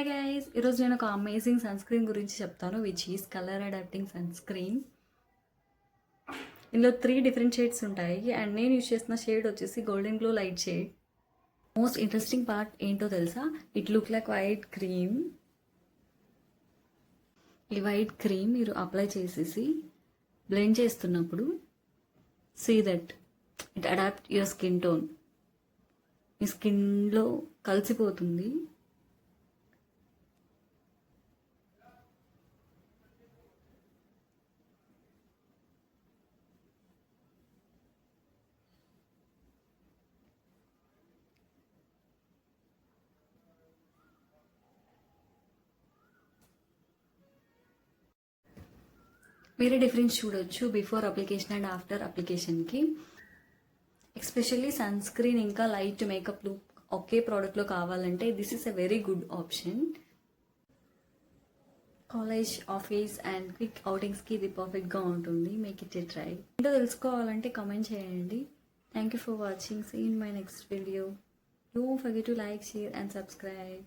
Hi guys, ఈరోజు నేను ఒక అమేజింగ్ సన్ స్క్రీన్ గురించి చెప్తాను, which is colour adapting sunscreen. ఇందులో 3 డిఫరెంట్ షేడ్స్ ఉంటాయి అండ్ నేను యూజ్ చేసిన షేడ్ వచ్చేసి golden glow light shade. Most interesting part ఏంటో తెలుసా? It look like white cream. ఈ వైట్ క్రీమ్ మీరు అప్లై చేసేసి బ్లెండ్ చేస్తున్నప్పుడు see that it adapt your skin tone. మీ స్కిన్లో కలిసిపోతుంది. వేరే డిఫరెన్స్ చూడొచ్చు బిఫోర్ అప్లికేషన్ అండ్ ఆఫ్టర్ అప్లికేషన్కి. ఎస్పెషల్లీ సన్ స్క్రీన్ ఇంకా లైట్ మేకప్ లుక్ ఒకే ప్రోడక్ట్లో కావాలంటే this is a very good option. College, office and quick అవుటింగ్స్కి ఇది పర్ఫెక్ట్గా ఉంటుంది. Make it a try. ఏంటో తెలుసుకోవాలంటే కామెంట్ చేయండి. Thank you for watching. See in my next video. Don't forget to like, share and subscribe.